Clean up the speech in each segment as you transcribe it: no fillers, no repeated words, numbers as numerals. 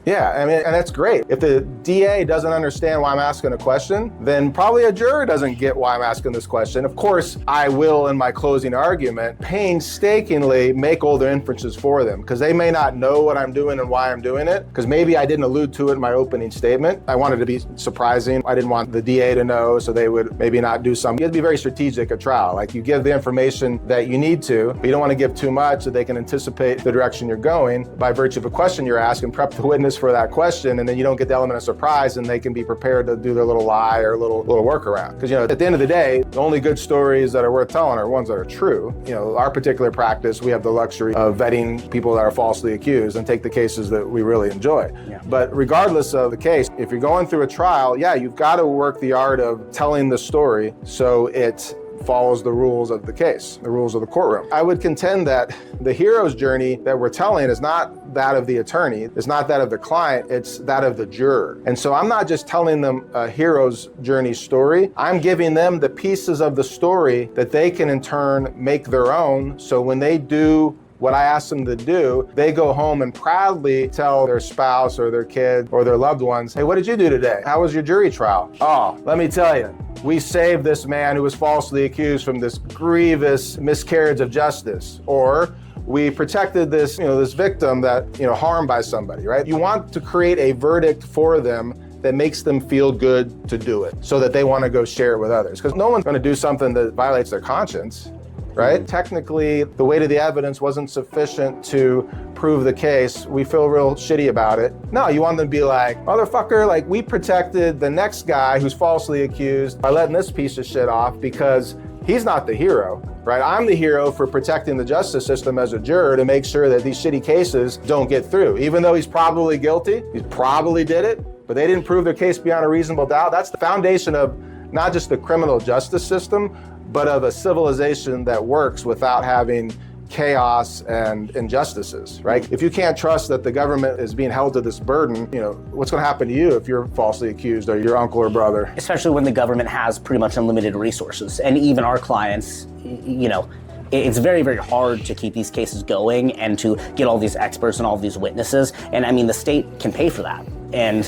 Yeah, I mean, and that's great. If the DA doesn't understand why I'm asking a question, then probably a juror doesn't get why I'm asking this question. Of course, I will, in my closing argument, painstakingly make all the inferences for them, because they may not know what I'm doing and why I'm doing it, because maybe I didn't allude to it in my opening statement. I wanted to be surprising. I didn't want the DA to know, so they would maybe not do something. You have to be very strategic at trial. Like, you give the information that you need to, but you don't want to give too much so they can anticipate the direction you're going by virtue of a question you're asking, prep the witness for that question, and then you don't get the element of surprise, and they can be prepared to do their little lie or little workaround. Because, at the end of the day, the only good stories that are worth telling are ones that are true. Our particular practice, we have the luxury of vetting people that are falsely accused and take the cases that we really enjoy. Yeah. But regardless of the case, if you're going through a trial, yeah, you've got to work the art of telling the story so it follows the rules of the case, the rules of the courtroom. I would contend that the hero's journey that we're telling is not that of the attorney, it's not that of the client, it's that of the juror. And so I'm not just telling them a hero's journey story, I'm giving them the pieces of the story that they can in turn make their own, so when they do what I ask them to do, they go home and proudly tell their spouse or their kid or their loved ones, hey, what did you do today? How was your jury trial? Oh, let me tell you, we saved this man who was falsely accused from this grievous miscarriage of justice. Or we protected this, this victim that, harmed by somebody, right? You want to create a verdict for them that makes them feel good to do it so that they want to go share it with others. Because no one's going to do something that violates their conscience. Right? Technically, the weight of the evidence wasn't sufficient to prove the case. We feel real shitty about it. No, you want them to be like, motherfucker, we protected the next guy who's falsely accused by letting this piece of shit off because he's not the hero, right? I'm the hero for protecting the justice system as a juror to make sure that these shitty cases don't get through. Even though he's probably guilty, he probably did it, but they didn't prove their case beyond a reasonable doubt. That's the foundation of not just the criminal justice system, but of a civilization that works without having chaos and injustices, right? If you can't trust that the government is being held to this burden, what's going to happen to you if you're falsely accused or your uncle or brother? Especially when the government has pretty much unlimited resources. And even our clients, it's very, very hard to keep these cases going and to get all these experts and all these witnesses. And I mean, the state can pay for that. And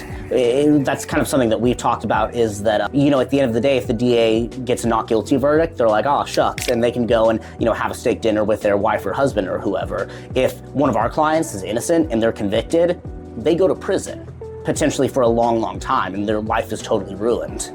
that's kind of something that we've talked about is that, at the end of the day, if the DA gets a not guilty verdict, they're like, oh, shucks, and they can go and, have a steak dinner with their wife or husband or whoever. If one of our clients is innocent and they're convicted, they go to prison, potentially for a long, long time, and their life is totally ruined.